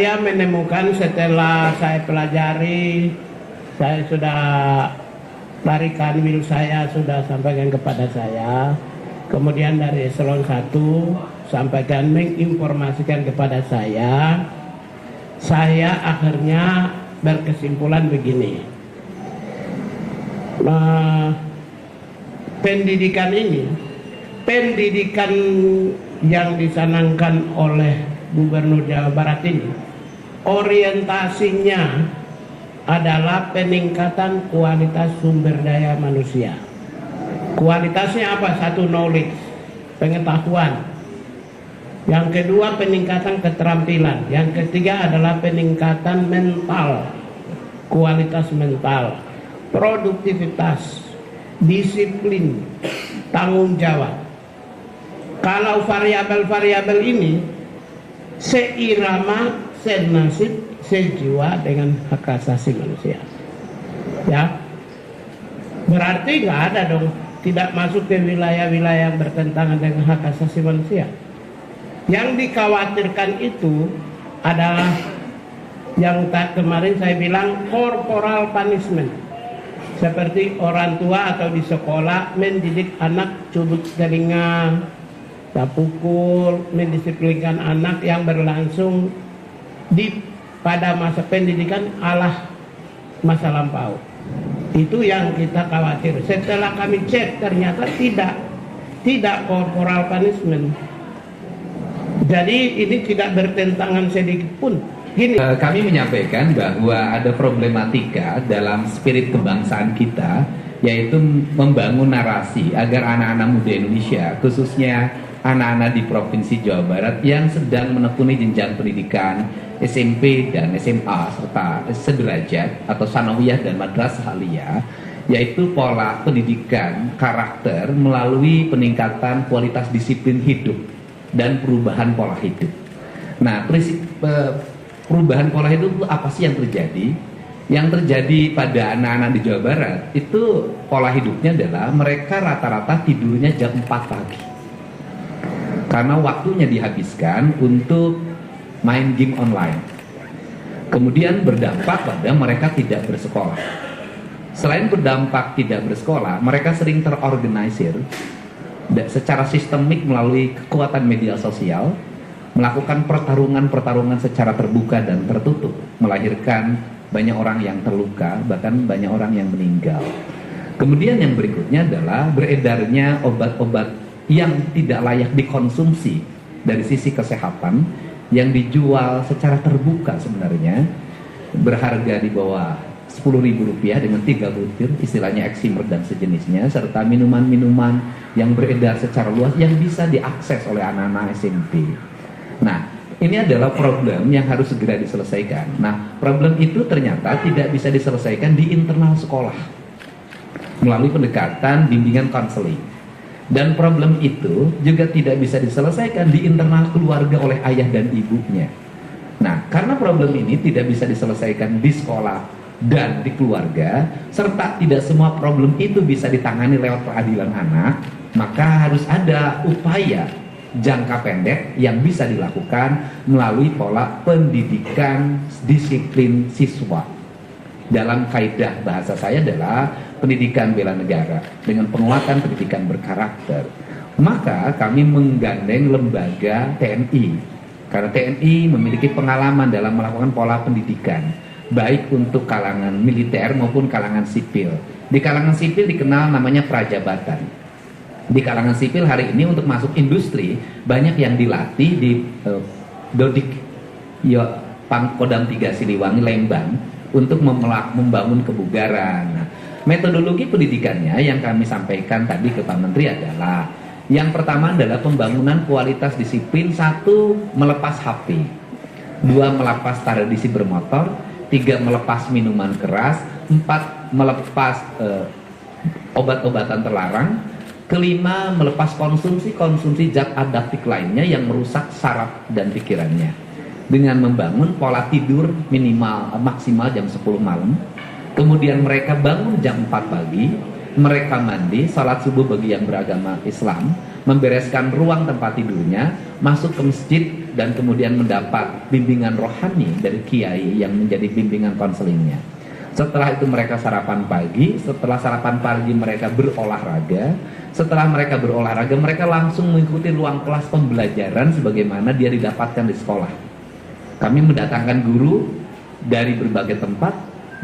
Saya menemukan setelah saya pelajari, saya sudah tarikan will saya sudah sampaikan kepada saya. Kemudian dari eselon 1 sampaikan menginformasikan kepada saya akhirnya berkesimpulan begini. Pendidikan ini, pendidikan yang dicanangkan oleh Gubernur Jawa Barat ini, orientasinya adalah peningkatan kualitas sumber daya manusia. Kualitasnya apa? Satu, knowledge, pengetahuan. Yang kedua, peningkatan keterampilan. Yang ketiga adalah peningkatan mental, kualitas mental, produktivitas, disiplin, tanggung jawab. Kalau variabel-variabel ini seirama, senasib, sejiwa dengan hak asasi manusia, ya, berarti nggak ada dong, tidak masuk ke wilayah-wilayah yang bertentangan dengan hak asasi manusia. Yang dikhawatirkan itu adalah yang kemarin saya bilang corporal punishment, seperti orang tua atau di sekolah mendidik anak cubit telinga, tak pukul, mendisiplinkan anak yang berlangsung pada masa pendidikan ala masa lampau. Itu yang kita khawatir. Setelah kami cek ternyata tidak corporal punishment. Jadi ini tidak bertentangan sedikit pun. Gini. Kami menyampaikan bahwa ada problematika dalam spirit kebangsaan kita, yaitu membangun narasi agar anak-anak muda Indonesia, khususnya anak-anak di Provinsi Jawa Barat yang sedang menekuni jenjang pendidikan SMP dan SMA serta sederajat atau sanawiyah dan madrasah aliyah, yaitu pola pendidikan karakter melalui peningkatan kualitas disiplin hidup dan perubahan pola hidup. Nah, prinsip perubahan pola hidup itu apa sih yang terjadi? Yang terjadi pada anak-anak di Jawa Barat itu pola hidupnya adalah mereka rata-rata tidurnya jam 4 pagi. Karena waktunya dihabiskan untuk main game online. Kemudian berdampak pada mereka tidak bersekolah. Selain berdampak tidak bersekolah, mereka sering terorganisir secara sistemik melalui kekuatan media sosial, melakukan pertarungan-pertarungan secara terbuka dan tertutup, melahirkan banyak orang yang terluka, bahkan banyak orang yang meninggal. Kemudian yang berikutnya adalah beredarnya obat-obat yang tidak layak dikonsumsi dari sisi kesehatan, yang dijual secara terbuka sebenarnya, berharga di bawah Rp10.000 dengan 3 butir, istilahnya eksimer dan sejenisnya, serta minuman-minuman yang beredar secara luas yang bisa diakses oleh anak-anak SMP. Nah, ini adalah problem yang harus segera diselesaikan. Nah, problem itu ternyata tidak bisa diselesaikan di internal sekolah melalui pendekatan bimbingan konseling. Dan problem itu juga tidak bisa diselesaikan di internal keluarga oleh ayah dan ibunya. Nah, karena problem ini tidak bisa diselesaikan di sekolah dan di keluarga, serta tidak semua problem itu bisa ditangani lewat peradilan anak, maka harus ada upaya jangka pendek yang bisa dilakukan melalui pola pendidikan disiplin siswa. Dalam kaidah bahasa saya adalah pendidikan bela negara dengan penguatan pendidikan berkarakter. Maka kami menggandeng lembaga TNI, karena TNI memiliki pengalaman dalam melakukan pola pendidikan baik untuk kalangan militer maupun kalangan sipil. Di kalangan sipil dikenal namanya prajabatan. Di kalangan sipil hari ini untuk masuk industri banyak yang dilatih di Dodik Pangkodam 3 Siliwangi Lembang untuk membangun kebugaran. Nah, metodologi pendidikannya yang kami sampaikan tadi ke Pak Menteri adalah, yang pertama adalah pembangunan kualitas disiplin. 1, melepas HP. 2, melepas tradisi bermotor. 3, melepas minuman keras. 4, melepas obat-obatan terlarang. Kelima, melepas konsumsi zat adaptif lainnya yang merusak saraf dan pikirannya, dengan membangun pola tidur maksimal jam 10 malam. Kemudian mereka bangun jam 4 pagi, mereka mandi, salat subuh bagi yang beragama Islam, membereskan ruang tempat tidurnya, masuk ke masjid, dan kemudian mendapat bimbingan rohani dari kiai yang menjadi bimbingan konselingnya. Setelah itu mereka sarapan pagi, setelah sarapan pagi mereka berolahraga, setelah mereka berolahraga mereka langsung mengikuti ruang kelas pembelajaran sebagaimana dia didapatkan di sekolah. Kami mendatangkan guru dari berbagai tempat,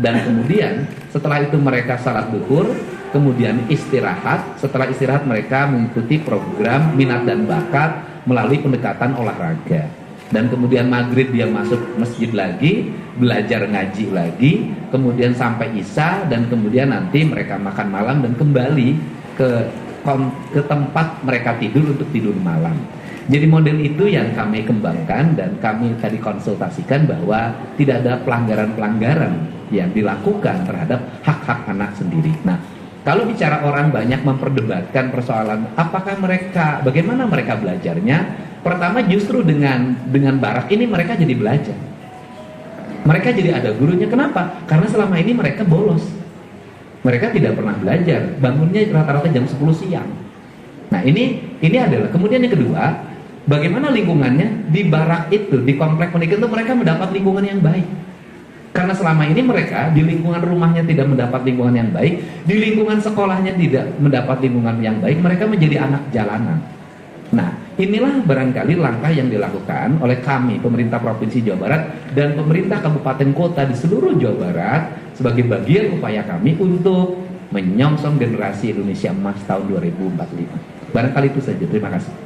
dan kemudian setelah itu mereka salat duhur, kemudian istirahat. Setelah istirahat mereka mengikuti program minat dan bakat melalui pendekatan olahraga. Dan kemudian maghrib dia masuk masjid lagi, belajar ngaji lagi, kemudian sampai isya, dan kemudian nanti mereka makan malam dan kembali ke tempat mereka tidur untuk tidur malam. Jadi model itu yang kami kembangkan, dan kami tadi konsultasikan bahwa tidak ada pelanggaran-pelanggaran yang dilakukan terhadap hak-hak anak sendiri. Nah, kalau bicara orang banyak memperdebatkan persoalan apakah mereka, bagaimana mereka belajarnya, pertama justru dengan barak ini mereka jadi belajar. Mereka jadi ada gurunya. Kenapa? Karena selama ini mereka bolos. Mereka tidak pernah belajar. Bangunnya rata-rata jam 10 siang. Nah, ini adalah. Kemudian yang kedua, bagaimana lingkungannya di barak itu, di komplek pendidikan itu mereka mendapat lingkungan yang baik. Karena selama ini mereka di lingkungan rumahnya tidak mendapat lingkungan yang baik, di lingkungan sekolahnya tidak mendapat lingkungan yang baik, mereka menjadi anak jalanan. Nah, inilah barangkali langkah yang dilakukan oleh kami, pemerintah Provinsi Jawa Barat dan pemerintah kabupaten kota di seluruh Jawa Barat sebagai bagian upaya kami untuk menyongsong generasi Indonesia Emas tahun 2045. Barangkali itu saja. Terima kasih.